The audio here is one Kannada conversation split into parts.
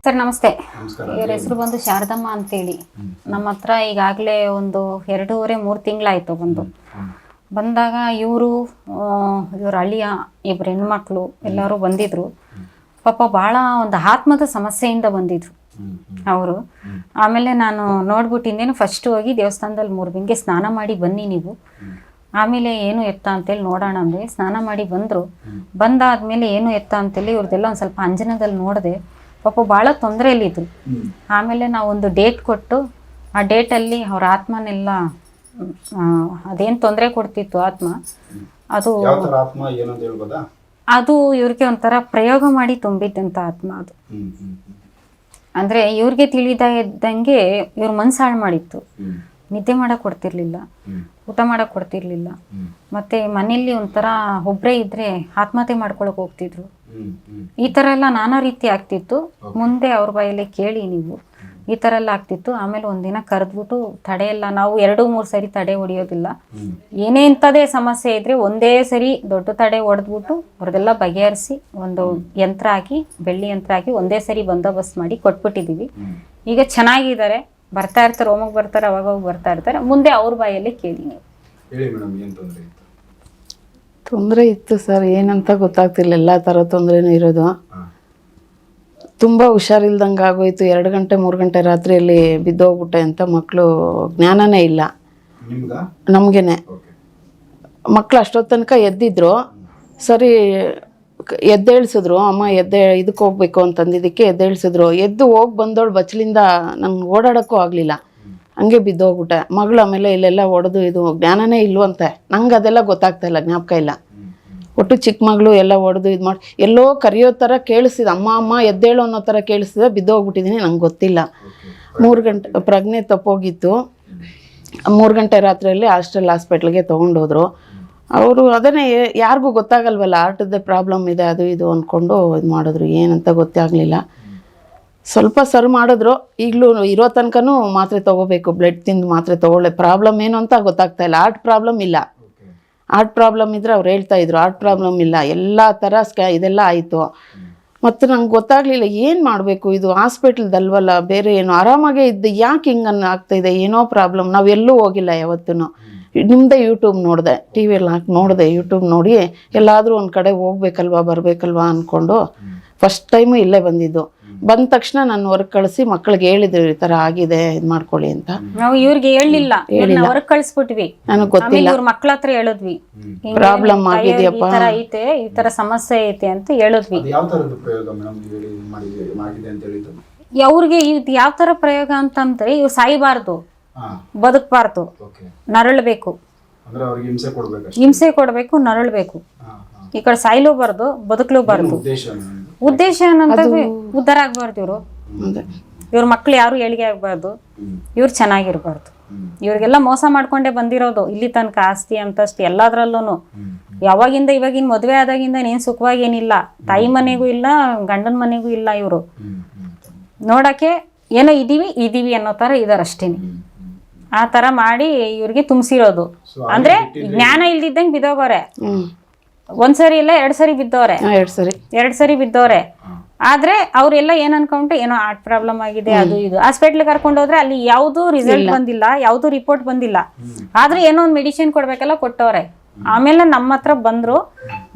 ಸರ್ ನಮಸ್ತೆ. ನಮಸ್ಕಾರ. ಇವ್ರ ಹೆಸರು ಬಂದು ಶಾರದಮ್ಮ ಅಂತೇಳಿ. ನಮ್ಮ ಹತ್ರ ಈಗಾಗಲೇ ಒಂದು 2.5-3 ತಿಂಗಳಾಯಿತು ಬಂದಾಗ ಇವರು ಇವ್ರ ಅಳಿಯ ಇಬ್ಬರು ಹೆಣ್ಮಕ್ಳು ಎಲ್ಲರೂ ಬಂದಿದ್ರು. ಪಾಪ ಭಾಳ ಒಂದು ಆತ್ಮದ ಸಮಸ್ಯೆಯಿಂದ ಬಂದಿದ್ರು ಅವರು. ಆಮೇಲೆ ನಾನು ನೋಡ್ಬಿಟ್ಟಿಂದೇನು ಫಸ್ಟ್ ಹೋಗಿ ದೇವಸ್ಥಾನದಲ್ಲಿ 3 ಬಿಂಗೆ ಸ್ನಾನ ಮಾಡಿ ಬನ್ನಿ ನೀವು, ಆಮೇಲೆ ಏನು ಎತ್ತ ಅಂತೇಳಿ ನೋಡೋಣ ಅಂದರೆ ಸ್ನಾನ ಮಾಡಿ ಬಂದರು. ಬಂದಾದ್ಮೇಲೆ ಏನು ಎತ್ತ ಅಂತೇಳಿ ಇವ್ರದ್ದೆಲ್ಲ ಒಂದು ಸ್ವಲ್ಪ ಅಂಜನದಲ್ಲಿ ನೋಡಿದೆ. ಪಾಪ ಭಾಳ ತೊಂದರೆಯಲ್ಲಿದ್ದರು. ಆಮೇಲೆ ನಾವು ಒಂದು ಡೇಟ್ ಕೊಟ್ಟು ಆ ಡೇಟಲ್ಲಿ ಅವ್ರ ಆತ್ಮನೆಲ್ಲ ಅದೇನು ತೊಂದರೆ ಕೊಡ್ತಿತ್ತು ಆತ್ಮ ಅದು ಇವ್ರಿಗೆ ಒಂಥರ ಪ್ರಯೋಗ ಮಾಡಿ ತುಂಬಿದ್ದಂಥ ಆತ್ಮ ಅದು. ಅಂದರೆ ಇವ್ರಿಗೆ ತಿಳಿದಂಗೆ ಇವ್ರ ಮನ್ಸು ಹಾಳು ಮಾಡಿತ್ತು. ನಿದ್ದೆ ಮಾಡೋಕೆ ಕೊಡ್ತಿರ್ಲಿಲ್ಲ, ಊಟ ಮಾಡೋಕೆ ಕೊಡ್ತಿರ್ಲಿಲ್ಲ. ಮತ್ತು ಮನೆಯಲ್ಲಿ ಒಂಥರ ಒಬ್ಬರೇ ಇದ್ದರೆ ಆತ್ಮಹತ್ಯೆ ಮಾಡ್ಕೊಳಕ್ಕೆ ಹೋಗ್ತಿದ್ರು. ಈ ಥರ ಎಲ್ಲ ನಾನಾ ರೀತಿ ಆಗ್ತಿತ್ತು. ಮುಂದೆ ಅವ್ರ ಬಾಯಲ್ಲಿ ಕೇಳಿ ನೀವು ಈ ಥರ ಎಲ್ಲ ಆಗ್ತಿತ್ತು. ಆಮೇಲೆ ಒಂದಿನ ಕರೆದ್ಬಿಟ್ಟು ತಡೆಯಲ್ಲ, ನಾವು 2-3 ಸರಿ ತಡೆ ಹೊಡಿಯೋದಿಲ್ಲ. ಏನೇ ಇಂಥದೇ ಸಮಸ್ಯೆ ಇದ್ದರೆ ಒಂದೇ ಸರಿ ದೊಡ್ಡ ತಡೆ ಹೊಡೆದ್ಬಿಟ್ಟು ಅವ್ರದ್ದೆಲ್ಲ ಬಗೆಹರಿಸಿ ಒಂದು ಯಂತ್ರ ಹಾಕಿ, ಬೆಳ್ಳಿ ಯಂತ್ರ ಹಾಕಿ ಒಂದೇ ಸರಿ ಬಂದೋಬಸ್ತ್ ಮಾಡಿ ಕೊಟ್ಬಿಟ್ಟಿದ್ದೀವಿ. ಈಗ ಚೆನ್ನಾಗಿದ್ದಾರೆ, ಬರ್ತಾ ಇರ್ತಾರೆ, ಹೋಮಕ್ಕೆ ಬರ್ತಾರೆ, ಅವಾಗ ಬರ್ತಾ ಇರ್ತಾರೆ. ಮುಂದೆ ಅವ್ರ ಬಾಯಲ್ಲಿ ಕೇಳಿ ನೀವು. ತೊಂದರೆ ಇತ್ತು ಸರ್, ಏನಂತ ಗೊತ್ತಾಗ್ತಿಲ್ಲ. ಎಲ್ಲ ಥರ ತೊಂದರೆನೂ ಇರೋದು. ತುಂಬ ಹುಷಾರಿಲ್ದಂಗೆ ಆಗೋಯ್ತು. 2 ಗಂಟೆ 3 ಗಂಟೆ ರಾತ್ರಿಯಲ್ಲಿ ಬಿದ್ದೋಗ್ಬಿಟ್ಟೆ ಅಂತ ಮಕ್ಕಳು ಜ್ಞಾನನೇ ಇಲ್ಲ ನಮಗೇನೆ. ಮಕ್ಕಳು ಅಷ್ಟೊತ್ತು ತನಕ ಎದ್ದಿದ್ರು. ಸರಿ ಎದ್ದೇಳಿಸಿದ್ರು, ಅಮ್ಮ ಇದಕ್ಕೆ ಹೋಗ್ಬೇಕು ಅಂತಂದಿದ್ದಕ್ಕೆ ಎದ್ದೇಳಿಸಿದ್ರು. ಎದ್ದು ಹೋಗಿ ಬಂದೋಳು ಬಚ್ಚಲಿಂದ ನಂಗೆ ಓಡಾಡೋಕ್ಕೂ ಆಗಲಿಲ್ಲ, ಹಂಗೆ ಬಿದ್ದೋಗ್ಬಿಟ್ಟೆ. ಮಗಳು ಆಮೇಲೆ ಇಲ್ಲೆಲ್ಲ ಹೊಡೆದು ಇದು ಜ್ಞಾನನೇ ಇಲ್ವಂತೆ. ನಂಗೆ ಅದೆಲ್ಲ ಗೊತ್ತಾಗ್ತಾ ಇಲ್ಲ, ಜ್ಞಾಪಕ ಇಲ್ಲ. ಒಟ್ಟು ಚಿಕ್ಕ ಮಗಳು ಎಲ್ಲ ಹೊಡೆದು ಇದು ಮಾಡಿ ಎಲ್ಲೋ ಕರೆಯೋ ಥರ ಕೇಳಿಸಿದ, ಅಮ್ಮ ಅಮ್ಮ ಎದ್ದೇಳು ಅನ್ನೋ ಥರ ಕೇಳಿಸಿದ. ಬಿದ್ದೋಗ್ಬಿಟ್ಟಿದ್ದೀನಿ, ನಂಗೆ ಗೊತ್ತಿಲ್ಲ. 3 ಗಂಟೆ ಪ್ರಜ್ಞೆ ತಪ್ಪೋಗಿತ್ತು. 3 ಗಂಟೆ ರಾತ್ರಿಯಲ್ಲಿ ಹಾಸ್ಪಿಟ್ಲಿಗೆ ತೊಗೊಂಡೋದ್ರು. ಅವರು ಅದನ್ನೇ ಯಾರಿಗೂ ಗೊತ್ತಾಗಲ್ವಲ್ಲ, ಹಾರ್ಟದ್ದೇ ಪ್ರಾಬ್ಲಮ್ ಇದೆ ಅದು ಇದು ಅಂದ್ಕೊಂಡು ಇದು ಮಾಡಿದ್ರು. ಏನಂತ ಗೊತ್ತೇ ಆಗಲಿಲ್ಲ. ಸ್ವಲ್ಪ ಸರ್ ಮಾಡಿದ್ರು. ಈಗಲೂ ಇರೋ ತನಕನೂ ಮಾತ್ರೆ ತೊಗೋಬೇಕು, ಬ್ಲಡ್ ತಿಂದು ಮಾತ್ರೆ ತೊಗೊಳ್ಳೆ. ಪ್ರಾಬ್ಲಮ್ ಏನು ಅಂತ ಗೊತ್ತಾಗ್ತಾ ಇಲ್ಲ. ಹಾರ್ಟ್ ಪ್ರಾಬ್ಲಮ್ ಇಲ್ಲ. ಹಾರ್ಟ್ ಪ್ರಾಬ್ಲಮ್ ಇದ್ದರೆ ಅವ್ರು ಹೇಳ್ತಾ ಇದ್ರು, ಹಾರ್ಟ್ ಪ್ರಾಬ್ಲಮ್ ಇಲ್ಲ. ಎಲ್ಲ ಥರ ಇದೆಲ್ಲ ಆಯಿತು. ಮತ್ತು ನಂಗೆ ಗೊತ್ತಾಗಲಿಲ್ಲ ಏನು ಮಾಡಬೇಕು. ಇದು ಹಾಸ್ಪಿಟ್ಲ್ದಲ್ವಲ್ಲ, ಬೇರೆ ಏನು ಆರಾಮಾಗೇ ಇದ್ದು ಯಾಕೆ ಹಿಂಗನ್ನು ಆಗ್ತಾಯಿದೆ, ಏನೋ ಪ್ರಾಬ್ಲಮ್. ನಾವೆಲ್ಲೂ ಹೋಗಿಲ್ಲ ಯಾವತ್ತೂ. ನಿಮ್ಮದೇ ಯೂಟ್ಯೂಬ್ ನೋಡಿದೆ, ಟಿ ವಿಯಲ್ಲಿ ಹಾಕಿ ನೋಡಿದೆ. ಯೂಟ್ಯೂಬ್ ನೋಡಿ ಎಲ್ಲಾದರೂ ಒಂದು ಕಡೆ ಹೋಗ್ಬೇಕಲ್ವಾ ಬರಬೇಕಲ್ವಾ ಅಂದ್ಕೊಂಡು ಫಸ್ಟ್ ಟೈಮು ಇಲ್ಲೇ ಬಂದಿದ್ದು. ಬಂದ ತಕ್ಷಣ ನಾನು ಹೊರಗೆ ಕಳಿಸಿ ಮಕ್ಕಳಿಗೆ ಹೇಳಿದ್ರು, ಈ ಥರ ಆಗಿದೆ, ಇದು ಮಾಡ್ಕೊಳ್ಳಿ ಅಂತ. ನಾವು ಇವ್ರಿಗೆ ಹೇಳಿಲ್ಲ, ಹೊರಗೆ ಕಳಿಸ್ಬಿಟ್ವಿ. ನನಗೆ ಗೊತ್ತಿಲ್ಲ. ಇವ್ರ ಮಕ್ಳ ಹತ್ರ ಹೇಳಿದ್ವಿ, ಪ್ರಾಬ್ಲಮ್ ಆಗಿದೆಯಪ್ಪ, ಈ ತರ ಸಮಸ್ಯೆ ಐತೆ ಅಂತ ಹೇಳಿದ್ವಿ. ಅವ್ರಿಗೆ ಇದು ಯಾವ ತರ ಪ್ರಯೋಗ ಅಂತಂದ್ರೆ, ಇವ್ರು ಸಾಯ್ಬಾರ್ದು, ಬದುಕಬಾರ್ದು, ನರಳಬೇಕು, ಹಿಂಸೆ ಕೊಡ್ಬೇಕು, ನರಳಬೇಕು. ಈ ಕಡೆ ಸಾಯ್ಲೂಬಾರ್ದು, ಬದುಕಲೂಬಾರ್ದು. ಉದ್ದೇಶ ಏನಂತಂದ್ರೆ ಉದ್ಧಾರ ಆಗ್ಬಾರ್ದು. ಇವ್ರ ಮಕ್ಳು ಯಾರು ಏಳಿಗೆ ಆಗ್ಬಾರ್ದು, ಇವ್ರು ಚೆನ್ನಾಗಿರ್ಬಾರ್ದು. ಇವ್ರಿಗೆಲ್ಲ ಮೋಸ ಮಾಡ್ಕೊಂಡೇ ಬಂದಿರೋದು ಇಲ್ಲಿ ತನಕ. ಆಸ್ತಿ ಅಂತಸ್ತಿ ಎಲ್ಲದ್ರಲ್ಲೂ ಯಾವಾಗಿಂದ ಇವಾಗಿನ ಮದುವೆ ಆದಾಗಿಂದ ಏನ್ ಸುಖವಾಗಿ ಏನಿಲ್ಲ. ತಾಯಿ ಮನೆಗೂ ಇಲ್ಲ, ಗಂಡನ ಮನೆಗೂ ಇಲ್ಲ. ಇವರು ನೋಡಕ್ಕೆ ಏನೋ ಇದೀವಿ ಅನ್ನೋ ತರ ಇದಾರಷ್ಟೇನೆ. ಆ ತರ ಮಾಡಿ ಇವ್ರಿಗೆ ತುಂಬಿಸಿರೋದು. ಅಂದ್ರೆ ಜ್ಞಾನ ಇಲ್ದಿದ್ದಂಗೆ ಬಿದ್ದೋಗೋರೆ. 1 ಸರಿ ಇಲ್ಲ 2 ಸರಿ ಬಿದ್ದವ್ರೆ. 2 ಸರಿ ಬಿದ್ದವ್ರೆ. ಆದ್ರೆ ಅವ್ರೆಲ್ಲ ಏನ್ ಅನ್ಕೊಂಡ್ರೆ ಏನೋ ಹಾರ್ಟ್ ಪ್ರಾಬ್ಲಮ್ ಆಗಿದೆ, ಅದು ಇದು. ಹಾಸ್ಪಿಟ್ಲ್ ಕರ್ಕೊಂಡು ಹೋದ್ರೆ ಅಲ್ಲಿ ಯಾವ್ದು ರಿಸಲ್ಟ್ ಬಂದಿಲ್ಲ, ಯಾವ್ದು ರಿಪೋರ್ಟ್ ಬಂದಿಲ್ಲ. ಆದ್ರೆ ಏನೋ ಒಂದು ಮೆಡಿಸಿನ್ ಕೊಡ್ಬೇಕಲ್ಲ, ಕೊಟ್ಟವ್ರೆ. ಆಮೇಲೆ ನಮ್ಮ ಹತ್ರ ಬಂದ್ರು.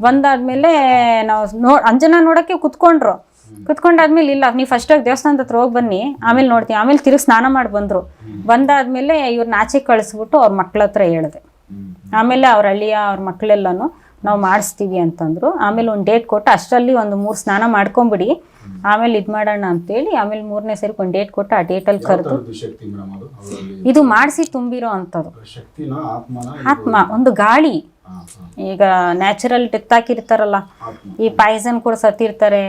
ಬಂದಾದ್ಮೇಲೆ ನಾವು ಅಂಜನ ನೋಡಕ್ಕೆ ಕುತ್ಕೊಂಡಾದ್ಮೇಲೆ ಇಲ್ಲ, ನೀವು ಫಸ್ಟ್ ಆಗಿ ದೇವಸ್ಥಾನದ ಹತ್ರ ಹೋಗಿ ಬನ್ನಿ, ಆಮೇಲೆ ನೋಡ್ತೀವಿ. ಆಮೇಲೆ ತಿರುಗಿ ಸ್ನಾನ ಮಾಡಿ ಬಂದ್ರು. ಬಂದಾದ್ಮೇಲೆ ಇವ್ರನ್ನ ಆಚೆ ಕಳಿಸ್ಬಿಟ್ಟು ಅವ್ರ ಮಕ್ಳ ಹತ್ರ ಹೇಳಿದೆ. ಆಮೇಲೆ ಅವ್ರ ಹಳ್ಳಿಯ ಅವ್ರ ಮಕ್ಳೆಲ್ಲಾನು ನಾವು ಮಾಡಿಸ್ತೀವಿ ಅಂತಂದ್ರು. ಆಮೇಲೆ ಒಂದು ಡೇಟ್ ಕೊಟ್ಟು, ಅಷ್ಟರಲ್ಲಿ ಒಂದು 3 ಸ್ನಾನ ಮಾಡ್ಕೊಂಬಿಡಿ, ಆಮೇಲೆ ಇದು ಮಾಡೋಣ ಅಂತೇಳಿ. ಆಮೇಲೆ 3ನೇ ಸರಿ ಒಂದು ಡೇಟ್ ಕೊಟ್ಟು ಆ ಡೇಟಲ್ಲಿ ಕರೆದು ಇದು ಮಾಡಿಸಿ ತುಂಬಿರೋ ಅಂಥದ್ದು ಆತ್ಮ. ಒಂದು ಗಾಳಿ. ಈಗ ನ್ಯಾಚುರಲ್ ಡೆತ್ ಹಾಕಿರ್ತಾರಲ್ಲ, ಈ ಪಾಯ್ಸನ್ ಕೂಡ ಸತ್ತಿರ್ತಾರೆ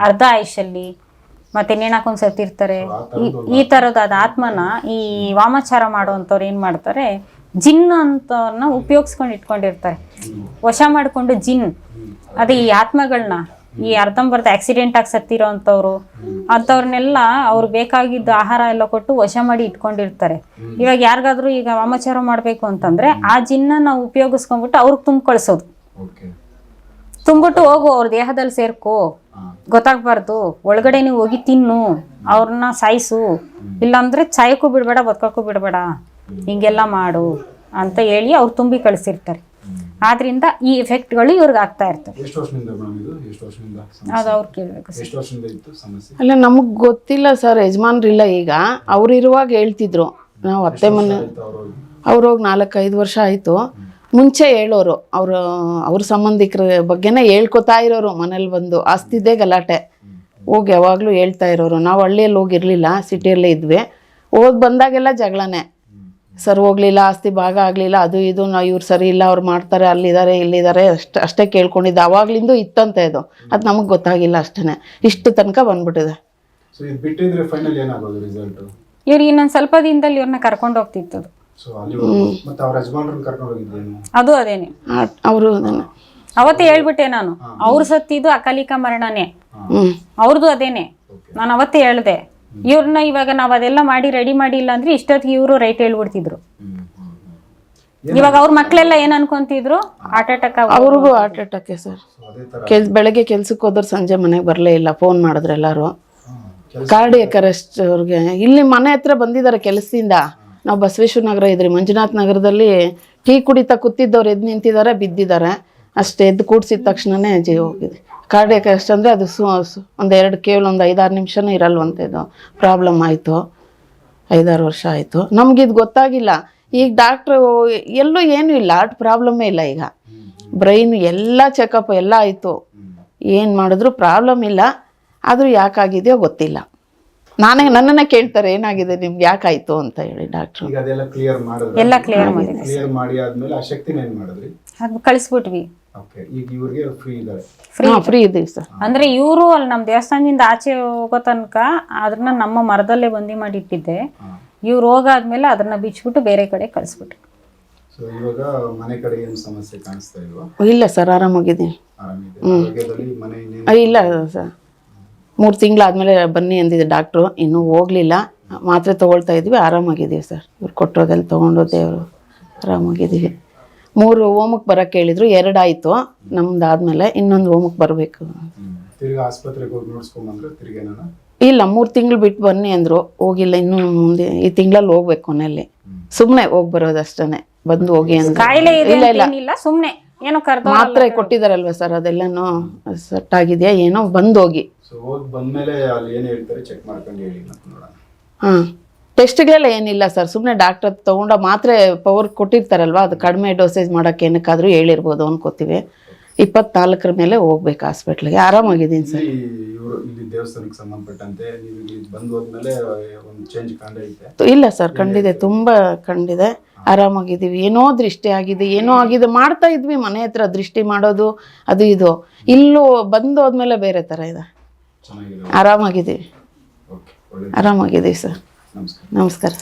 ಅರ್ಧ ಆಯುಷಲ್ಲಿ, ಮತ್ತೆ ನೇಣಾಕೊಂಡ್ ಸತ್ತಿರ್ತಾರೆ. ಈ ಥರದ ಅದು ಆತ್ಮನ ಈ ವಾಮಾಚಾರ ಮಾಡುವಂಥವ್ರು ಏನು ಮಾಡ್ತಾರೆ, ಜಿನ್ ಅಂತವ್ರನ್ನ ಉಪಯೋಗಿಸ್ಕೊಂಡು ಇಟ್ಕೊಂಡಿರ್ತಾರೆ. ವಶ ಮಾಡಿಕೊಂಡು ಜಿನ್, ಅದೇ ಈ ಆತ್ಮಗಳನ್ನ, ಈ ಅರ್ಧಂಬರ್ಧ ಆಕ್ಸಿಡೆಂಟ್ ಆಗಿ ಸತ್ತಿರೋ ಅಂಥವ್ರನ್ನೆಲ್ಲ ಅವ್ರು ಬೇಕಾಗಿದ್ದ ಆಹಾರ ಎಲ್ಲ ಕೊಟ್ಟು ವಶ ಮಾಡಿ ಇಟ್ಕೊಂಡಿರ್ತಾರೆ. ಇವಾಗ ಯಾರಿಗಾದ್ರೂ ಈಗ ವಾಮಾಚಾರ ಮಾಡಬೇಕು ಅಂತಂದ್ರೆ ಆ ಜಿನ್ನ ನಾವು ಉಪಯೋಗಿಸ್ಕೊಂಡ್ಬಿಟ್ಟು ಅವ್ರಿಗೆ ತುಂಬ ಕಳಿಸೋದು. ತುಂಬಿಟ್ಟು ಹೋಗು, ಅವ್ರ ದೇಹದಲ್ಲಿ ಸೇರ್ಕೋ, ಗೊತ್ತಾಗ್ಬಾರ್ದು, ಒಳಗಡೆ ನೀವು ಹೋಗಿ ತಿನ್ನು, ಅವ್ರನ್ನ ಸಾಯಿಸು, ಇಲ್ಲಾಂದ್ರೆ ಸಾಯಕ್ಕೂ ಬಿಡಬೇಡ, ಬದುಕಕ್ಕೂ ಬಿಡಬೇಡ, ಹಿಂಗೆಲ್ಲ ಮಾಡು ಅಂತ ಹೇಳಿ ಅವ್ರು ತುಂಬಿ ಕಳಿಸಿರ್ತಾರೆ. ಆದ್ರಿಂದ ಈ ಎಫೆಕ್ಟ್ಗಳು ಇವ್ರಿಗೆ ಆಗ್ತಾ ಇರ್ತವೆ. ಅದು ಅವ್ರು ಕೇಳಬೇಕು. ಅಲ್ಲ ನಮಗೆ ಗೊತ್ತಿಲ್ಲ ಸರ್, ಯಜಮಾನ್ರಿಲ್ಲ ಈಗ. ಅವ್ರು ಇರುವಾಗ ಹೇಳ್ತಿದ್ರು. ನಾವು ಅತ್ತೆ ಮನೆ ಅವ್ರು ಹೋಗಿ 4-5 ವರ್ಷ ಆಯಿತು. ಮುಂಚೆ ಹೇಳೋರು, ಅವ್ರ ಸಂಬಂಧಿಕರ ಬಗ್ಗೆನೇ ಹೇಳ್ಕೊತಾ ಇರೋರು. ಮನೇಲಿ ಬಂದು ಆಸ್ತಿದ್ದೇ ಗಲಾಟೆ ಹೋಗಿ ಯಾವಾಗಲೂ ಹೇಳ್ತಾ ಇರೋರು. ನಾವು ಹಳ್ಳಿಯಲ್ಲಿ ಹೋಗಿರಲಿಲ್ಲ, ಸಿಟಿಯಲ್ಲೇ ಇದ್ವಿ. ಹೋಗಿ ಬಂದಾಗೆಲ್ಲ ಜಗಳನೇ. ಸರ್ ಹೋಗ್ಲಿಲ್ಲ, ಆಸ್ತಿ ಭಾಗ ಆಗಲಿಲ್ಲ, ಅದು ಇದು, ಇವ್ರು ಸರಿ ಇಲ್ಲ, ಅವ್ರು ಮಾಡ್ತಾರೆ, ಅಲ್ಲಿದ್ದಾರೆ ಇಲ್ಲಿದ್ದಾರೆ ಅಷ್ಟೇ ಕೇಳ್ಕೊಂಡಿದ್ದು. ಅವಾಗ್ಲಿಂದ ಇತ್ತಂತೆ ಇದು. ಅದು ನಮಗೆ ಗೊತ್ತಾಗಿಲ್ಲ ಅಷ್ಟೇ. ಇಷ್ಟು ತನಕ ಬಂದ್ಬಿಟ್ಟಿದೆ. ಇವ್ರು ಇನ್ನೊಂದು ಸ್ವಲ್ಪ ದಿನದಲ್ಲಿ ಇವ್ರನ್ನ ಕರ್ಕೊಂಡು ಹೋಗ್ತಿತ್ತು. ಅದು ಅದೇನೆ, ಅವರು ಅವತ್ತೇ ಹೇಳ್ಬಿಟ್ಟೆ ನಾನು, ಅವ್ರು ಸತ್ತಿದ್ದು ಅಕಾಲಿಕ ಮರಣನೇ, ಅವ್ರದ್ದು ಅದೇನೆ. ನಾನು ಅವತ್ತೇ ಹೇಳ್ದೆ. ಇವ್ರನ್ನ ಇವಾಗ ನಾವ್ ಅದೆಲ್ಲ ಮಾಡಿ ರೆಡಿ ಮಾಡಿಲ್ಲ ಅಂದ್ರೆ ಇಷ್ಟೊತ್ತಿಗೆ ಇವರು ರೈಟ್ ಹೇಳ್ಬಿಡ್ತಿದ್ರು. ಇವಾಗ ಅವ್ರ ಮಕ್ಳೆಲ್ಲ ಏನ್ ಅನ್ಕೊಂತಿದ್ರು, ಹಾರ್ಟ್ ಅಟ್ಯಾಕ್. ಅವ್ರಿಗೂ ಹಾರ್ಟ್ ಅಟ್ಯಾಕ್ ಸರ್. ಬೆಳಗ್ಗೆ ಕೆಲ್ಸಕ್ಕೆ ಹೋದ್ರು, ಸಂಜೆ ಮನೆಗೆ ಬರಲೇ ಇಲ್ಲ. ಫೋನ್ ಮಾಡಿದ್ರು ಎಲ್ಲರೂ. ಕಾರ್ಡಿಯಕ್ ಅರೆಸ್ಟ್ ಅವ್ರಿಗೆ. ಇಲ್ಲಿ ಮನೆ ಹತ್ರ ಬಂದಿದ್ದಾರೆ ಕೆಲಸದಿಂದ. ನಾವು ಬಸವೇಶ್ವರ ನಗರ ಇದ್ರಿ, ಮಂಜುನಾಥ್ ನಗರದಲ್ಲಿ ಟೀ ಕುಡಿತಾ ಕೂತಿದ್ದವ್ರು ಎದ್ದು ನಿಂತಿದ್ದಾರೆ, ಬಿದ್ದಿದ್ದಾರೆ. ಅಷ್ಟೇ ಎದ್ದು ಕೂಡ್ಸಿದ ತಕ್ಷಣನೇ ಜೀವ ಹೋಗಿದೆ. ಕಾರ್ಡಿಯಕ್ ಅರೆಸ್ಟ್ ಅಂದರೆ ಅದು ಕೇವಲ ಒಂದು 5-6 ನಿಮಿಷನೂ ಇರಲ್ವಂತೆ. ಇದು ಪ್ರಾಬ್ಲಮ್ ಆಯಿತು, 5-6 ವರ್ಷ ಆಯಿತು. ನಮಗಿದು ಗೊತ್ತಾಗಿಲ್ಲ. ಈಗ ಡಾಕ್ಟ್ರು ಎಲ್ಲೂ ಏನೂ ಇಲ್ಲ, ಹಾರ್ಟ್ ಪ್ರಾಬ್ಲಮ್ಮೇ ಇಲ್ಲ. ಈಗ ಬ್ರೈನ್ ಎಲ್ಲ ಚೆಕಪ್ ಎಲ್ಲ ಆಯಿತು, ಏನು ಮಾಡಿದ್ರು ಪ್ರಾಬ್ಲಮ್ ಇಲ್ಲ. ಆದರೂ ಯಾಕಾಗಿದೆಯೋ ಗೊತ್ತಿಲ್ಲ. ನನ್ನನ್ನೇ ಕೇಳ್ತಾರೆ, ಏನಾಗಿದೆ ನಿಮ್ಗೆ, ಯಾಕಾಯ್ತು ಅಂತ ಹೇಳಿ. ಡಾಕ್ಟ್ರು ಎಲ್ಲ ಕ್ಲಿಯರ್ ಮಾಡಿ ಕಳಿಸ್ಬಿಟ್ವಿ. ಫ್ರೀ ಇದೀವಿ ಸರ್. ಅಂದ್ರೆ ಇವರು ಅಲ್ಲಿ ನಮ್ಮ ದೇವಸ್ಥಾನದಿಂದ ಆಚೆ ಹೋಗೋ ತನಕ ಅದನ್ನ ನಮ್ಮ ಮರದಲ್ಲೇ ಬಂದಿ ಮಾಡಿ ಇಟ್ಟಿದ್ದೆ. ಇವ್ರು ಹೋಗಾದ್ಮೇಲೆ ಅದನ್ನ ಬಿಚ್ಬಿಟ್ಟು ಬೇರೆ ಕಡೆ ಕಳಿಸ್ಬಿಟ್ರು. ಇಲ್ಲ ಸರ್, ಆರಾಮಾಗಿದ್ದೀನಿ. ಇಲ್ಲ ಸರ್, 3 ತಿಂಗಳಾದ್ಮೇಲೆ ಬನ್ನಿ ಅಂದಿದೆ ಡಾಕ್ಟ್ರು. ಇನ್ನೂ ಹೋಗ್ಲಿಲ್ಲ. ಮಾತ್ರೆ ತೊಗೊಳ್ತಾ ಇದ್ವಿ, ಆರಾಮಾಗಿದ್ದೀವಿ ಸರ್. ಇವ್ರು ಕೊಟ್ಟೋದಲ್ಲಿ ತೊಗೊಂಡು ದೇವರು ಆರಾಮಾಗಿದ್ದೀವಿ. 3 ಹೋಮಕ್ಕೆ ಬರೋಕ್ಕೆ ಹೇಳಿದ್ರು, 2 ಆಯಿತು ನಮ್ದಾದ್ಮೇಲೆ. ಇನ್ನೊಂದು ಹೋಮಕ್ಕೆ ಬರಬೇಕು. ಇಲ್ಲ, 3 ತಿಂಗಳು ಬಿಟ್ಟು ಬನ್ನಿ ಅಂದರು. ಹೋಗಿಲ್ಲ, ಇನ್ನೂ ಮುಂದೆ ಈ ತಿಂಗಳಲ್ಲಿ ಹೋಗ್ಬೇಕು. ಕೊನೆಯಲ್ಲಿ ಸುಮ್ಮನೆ ಹೋಗಿ ಬರೋದಷ್ಟೇ. ಬಂದು ಹೋಗಿ ಅಂದ್ರೆ ಇಲ್ಲ, ಸುಮ್ಮನೆ ಏನೋ ಮಾತ್ರೆ ಕೊಟ್ಟಿದಾರಲ್ವ ಸರ್, ಅದೆಲ್ಲನೂ ಸೆಟ್ ಆಗಿದೆಯಾ ಏನೋ, ಬಂದು ಹೋಗಿ. ಹಾಂ, ಟೆಸ್ಟ್ಗಳೆಲ್ಲ ಏನಿಲ್ಲ ಸರ್. ಸುಮ್ಮನೆ ಡಾಕ್ಟರ್ ತೊಗೊಂಡ ಮಾತ್ರೆ ಪವರ್ ಕೊಟ್ಟಿರ್ತಾರಲ್ವ, ಅದು ಕಡಿಮೆ ಡೋಸೇಜ್ ಮಾಡೋಕ್ಕೆ ಏನಕ್ಕಾದ್ರೂ ಹೇಳಿರ್ಬೋದು ಅನ್ಕೋತೀವಿ. 24ರ ಮೇಲೆ ಹೋಗ್ಬೇಕು ಹಾಸ್ಪಿಟ್ಲಿಗೆ. ಆರಾಮಾಗಿದ್ದೀನಿ ಸರ್. ಇಲ್ಲ ಸರ್, ಕಂಡಿದೆ, ತುಂಬ ಕಂಡಿದೆ. ಆರಾಮಾಗಿದ್ದೀವಿ. ಏನೋ ದೃಷ್ಟಿ ಆಗಿದೆ, ಏನೋ ಆಗಿದೆ ಮಾಡ್ತಾ ಇದ್ವಿ ಮನೆ ಹತ್ರ, ದೃಷ್ಟಿ ಮಾಡೋದು ಅದು ಇದು. ಇಲ್ಲೂ ಬಂದು ಹೋದ್ಮೇಲೆ ಬೇರೆ ಥರ ಇದೆ. ಆರಾಮಾಗಿದ್ದೀವಿ, ಆರಾಮಾಗಿದ್ದೀವಿ ಸರ್. ನಮಸ್ಕಾರ.